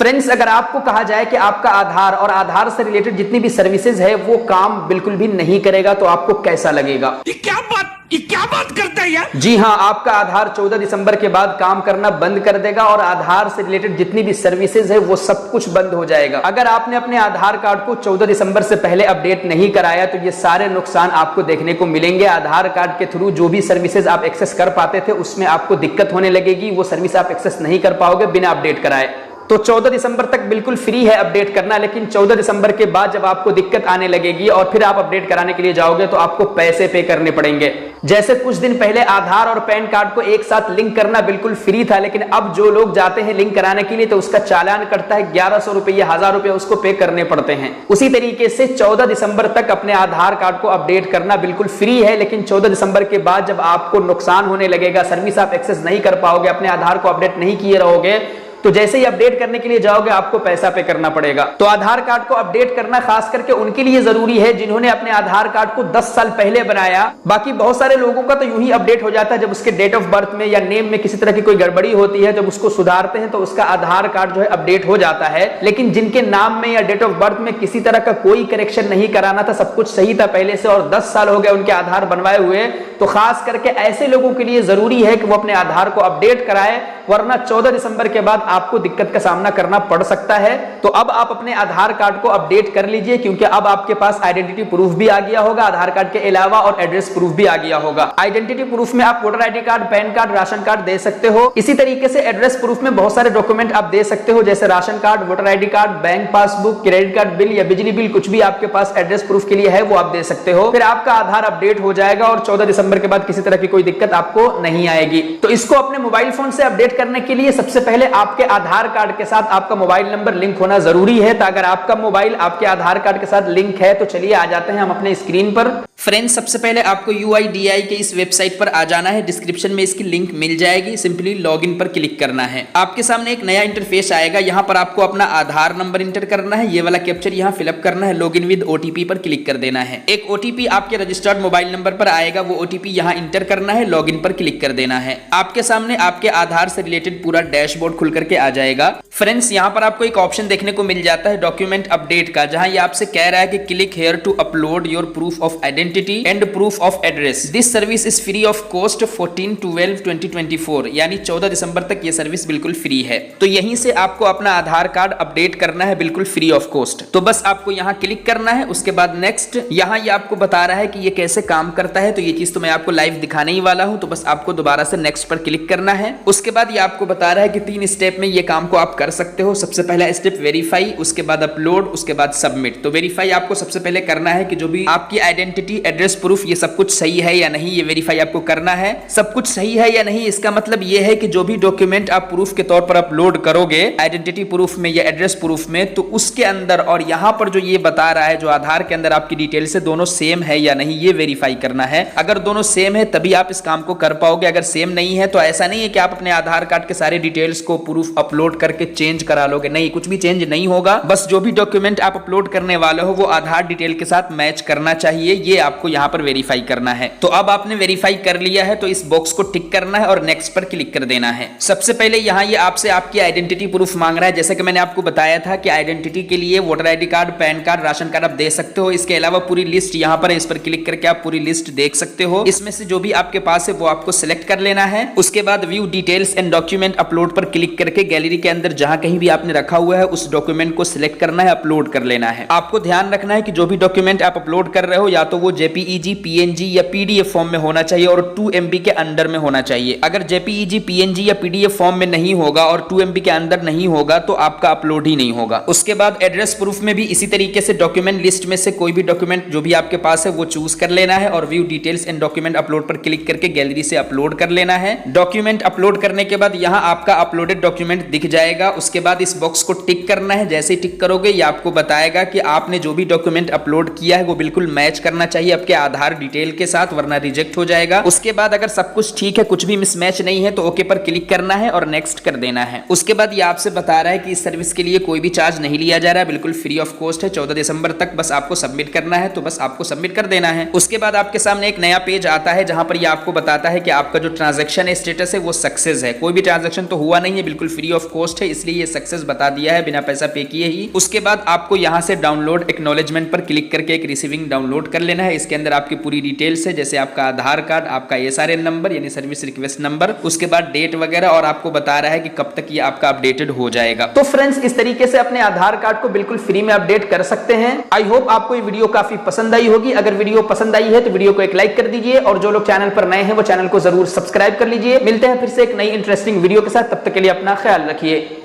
Friends, अगर आपको कहा जाए कि आपका आधार और आधार से रिलेटेड जितनी भी सर्विसेज है वो काम बिल्कुल भी नहीं करेगा तो आपको कैसा लगेगा? ये क्या बात करता है यार? जी हां, आपका आधार 14 दिसंबर के बाद काम करना बंद कर देगा और आधार से रिलेटेड जितनी भी सर्विसेज है वो सब कुछ बंद हो जाएगा। अगर आपने अपने आधार कार्ड को 14 दिसंबर से पहले अपडेट नहीं कराया तो ये सारे नुकसान आपको देखने को मिलेंगे। आधार कार्ड के थ्रू जो भी सर्विसेज आप एक्सेस कर पाते थे उसमें आपको दिक्कत होने लगेगी, वो सर्विस आप एक्सेस नहीं कर पाओगे बिना अपडेट कराए। तो 14 दिसंबर तक बिल्कुल फ्री है अपडेट करना, लेकिन 14 दिसंबर के बाद जब आपको दिक्कत आने लगेगी और फिर आप अपडेट कराने के लिए जाओगे तो आपको पैसे पे करने पड़ेंगे। जैसे कुछ दिन पहले आधार और पैन कार्ड को एक साथ लिंक करना बिल्कुल फ्री था, लेकिन अब जो लोग जाते हैं लिंक कराने के लिए तो उसका चालान कटता है 1100 रुपए या 1000 रुपए उसको पे करने पड़ते हैं। उसी तरीके से 14 दिसंबर तक अपने आधार कार्ड को अपडेट करना बिल्कुल फ्री है, लेकिन 14 दिसंबर के बाद जब आपको नुकसान होने लगेगा, सर्विस आप एक्सेस नहीं कर पाओगे, अपने आधार को अपडेट नहीं किए रहोगे, तो जैसे ही अपडेट करने के लिए जाओगे आपको पैसा पे करना पड़ेगा। तो आधार कार्ड को अपडेट करना खास करके उनके लिए जरूरी है जिन्होंने अपने आधार कार्ड को 10 साल पहले बनाया। बाकी बहुत सारे लोगों का तो यूं ही अपडेट हो जाता है, जब उसके डेट ऑफ बर्थ में या नेम में किसी तरह की कोई गड़बड़ी होती है, जब उसको सुधारते हैं तो उसका आधार कार्ड जो है अपडेट हो जाता है। लेकिन जिनके नाम में या डेट ऑफ बर्थ में किसी तरह का कोई करेक्शन नहीं कराना था, सब कुछ सही था पहले से और 10 साल हो गए उनके आधार बनवाए हुए, तो खास करके ऐसे लोगों के लिए जरूरी है कि वो अपने आधार को अपडेट कराए, वरना 14 दिसंबर के बाद आपको दिक्कत का सामना करना पड़ सकता है। तो अब आप अपने आधार कार्ड को अपडेट कर लीजिए, क्योंकि अब आपके पास आइडेंटिटी प्रूफ भी आ गया होगा आधार कार्ड के अलावा, और एड्रेस प्रूफ भी आ गया होगा। आइडेंटिटी प्रूफ में आप voter ID card, PAN card, ration card दे सकते हो। इसी तरीके से एड्रेस प्रूफ में बहुत सारे डॉक्यूमेंट आप दे सकते हो, जैसे ration card, voter ID card, bank passbook, credit card bill या बिजली बिल, कुछ भी आपके पास एड्रेस प्रूफ के लिए है वो आप दे सकते हो। फिर आपका आधार अपडेट हो जाएगा और 14 दिसंबर के बाद किसी तरह की कोई दिक्कत आपको नहीं आएगी। तो इसको अपने मोबाइल फोन से अपडेट करने के लिए सबसे पहले आपके आधार कार्ड के साथ आपका मोबाइल नंबर लिंक होना जरूरी है। तो अगर आपका मोबाइल आपके आधार कार्ड के साथ लिंक है तो चलिए आ जाते हैं हम अपने स्क्रीन पर। फ्रेंड्स, सबसे पहले आपको UIDAI के इस वेबसाइट पर आ जाना है, डिस्क्रिप्शन में इसकी लिंक मिल जाएगी। सिंपली लॉगिन पर क्लिक करना है। आपके सामने एक नया इंटरफेस आएगा, यहाँ पर आपको अपना आधार नंबर इंटर करना है, ये वाला कैप्चर यहाँ फिलअप करना है, लॉगिन विद OTP पर क्लिक कर देना है। एक OTP आपके रजिस्टर्ड मोबाइल नंबर पर आएगा, वो OTP यहाँ इंटर करना है, लॉगिन पर क्लिक कर देना है। आपके सामने आपके आधार से रिलेटेड पूरा डैशबोर्ड खुल करके आ जाएगा। फ्रेंड्स, यहाँ पर आपको एक ऑप्शन देखने को मिल जाता है डॉक्यूमेंट अपडेट का, जहां ये आपसे कह रहा है कि click here to upload your proof of identity and proof of address. This service is free of cost 14/12/2024, यानी 14 दिसंबर तक ये सर्विस बिल्कुल फ्री है। तो यहीं से आपको अपना आधार कार्ड अपडेट करना है बिल्कुल फ्री ऑफ कॉस्ट। तो बस आपको यहाँ क्लिक करना है, उसके बाद नेक्स्ट। यहाँ ये आपको बता रहा है कि ये कैसे काम करता है, तो ये चीज तो मैं आपको लाइव दिखाने ही वाला हूँ, तो बस आपको दोबारा से नेक्स्ट पर क्लिक करना है। उसके बाद ये आपको बता रहा है कि 3 स्टेप में ये काम को आप कर सकते हो। सबसे पहला स्टेप वेरीफाई, उसके बाद अपलोड, उसके बाद सबमिट। तो वेरीफाई आपको सबसे पहले करना है कि जो भी आपकी आइडेंटिटी, एड्रेस प्रूफ, ये सब कुछ सही है या नहीं, ये वेरीफाई आपको करना है। सब कुछ सही है या नहीं, इसका मतलब ये है कि जो भी डॉक्यूमेंट आप प्रूफ के तौर पर अपलोड करोगे आइडेंटिटी प्रूफ में या एड्रेस प्रूफ में, तो उसके अंदर और यहाँ पर जो ये बता रहा है जो आधार के अंदर आपकी डिटेल से दोनों सेम है या नहीं, ये वेरीफाई करना है। अगर दोनों सेम है तभी आप इस काम को कर पाओगे। अगर सेम नहीं है तो ऐसा नहीं है कि आप अपने आधार कार्ड के सारे डिटेल्स को प्रूफ अपलोड करके चेंज करा लोगे, नहीं, कुछ भी चेंज नहीं होगा। बस जो भी डॉक्यूमेंट आप अपलोड करने वाले हो वो आधार डिटेल के साथ मैच करना चाहिए, ये आपको यहाँ पर वेरीफाई करना है। तो अब आपने वेरीफाई कर लिया है तो इस बॉक्स को टिक करना है और नेक्स्ट पर क्लिक कर देना है। सबसे पहले यहाँ ये आपसे आपकी आइडेंटिटी प्रूफ मांग रहा है। जैसे कि मैंने आपको बताया था कि आइडेंटिटी के लिए voter ID card, PAN card, ration card आप दे सकते हो। इसके अलावा पूरी लिस्ट यहाँ पर है, इस पर क्लिक करके आप पूरी लिस्ट देख सकते हो। इसमें से जो भी आपके पास है वो आपको सिलेक्ट कर लेना है। उसके बाद view details and document upload पर क्लिक करके गैलरी के अंदर जहां कहीं भी आपने रखा हुआ है उस डॉक्यूमेंट को सिलेक्ट करना है, अपलोड कर लेना है। आपको ध्यान रखना है कि जो भी डॉक्यूमेंट आप अपलोड कर रहे हो या तो वो JPEG, PNG या PDF फॉर्म में होना चाहिए और 2 MB के अंदर में होना चाहिए। अगर JPEG, PNG या PDF फॉर्म में नहीं होगा और 2 MB के अंदर नहीं होगा तो आपका अपलोड ही नहीं होगा। उसके बाद एड्रेस प्रूफ में भी इसी तरीके से डॉक्यूमेंट लिस्ट में से कोई भी डॉक्यूमेंट जो भी आपके पास है वो चूज कर लेना है और view details and document upload पर क्लिक करके गैलरी से अपलोड कर लेना है। डॉक्यूमेंट अपलोड करने के बाद यहाँ आपका अपलोडेड डॉक्यूमेंट दिख जाएगा। उसके बाद इस बॉक्स को टिक करना है। जैसे ही टिक करोगे ये आपको बताएगा कि आपने जो भी डॉक्यूमेंट अपलोड किया है वो बिल्कुल मैच करना चाहिए आपके आधार डिटेल के साथ, वरना रिजेक्ट हो जाएगा। उसके बाद अगर सब कुछ ठीक है, कुछ भी मिसमैच नहीं है, तो ओके पर क्लिक करना है और नेक्स्ट कर देना है। उसके बाद ये आपसे बता रहा है कि इस सर्विस के लिए कोई भी चार्ज नहीं लिया जा रहा है, बिल्कुल फ्री ऑफ कॉस्ट है। 14 दिसंबर तक बस आपको सबमिट करना है, तो बस आपको सबमिट कर देना है। उसके बाद आपके सामने एक नया पेज आता है जहां पर ये आपको बताता है कि आपका जो ट्रांजैक्शन स्टेटस है वो सक्सेस है। कोई भी ट्रांजैक्शन तो हुआ नहीं है, बिल्कुल फ्री ऑफ कॉस्ट है, इसलिए ये सक्सेस बता दिया है बिना पैसा पे किए ही। उसके बाद आपको यहाँ से डाउनलोड एक्नॉलेजमेंट पर क्लिक करके एक रिसीविंग डाउनलोड कर लेना है। इसके अंदर आपकी पूरी डिटेल्स है, जैसे आपका आधार कार्ड, आपका SRN नंबर यानी सर्विस रिक्वेस्ट नंबर, उसके बाद डेट वगैरह, और आपको बता रहा है कि कब तक ये आपका अपडेटेड हो जाएगा। तो फ्रेंड्स, इस तरीके से अपने आधार कार्ड को बिल्कुल फ्री में अपडेट कर सकते हैं। आई होप आपको ये वीडियो काफी पसंद आई होगी। अगर वीडियो पसंद आई है तो वीडियो को एक लाइक कर दीजिए, और जो लोग चैनल पर नए हैं वो चैनल को जरूर सब्सक्राइब कर लीजिए। मिलते हैं फिर से एक नई इंटरेस्टिंग वीडियो के साथ, तब तक के लिए अपना ख्याल रखिए।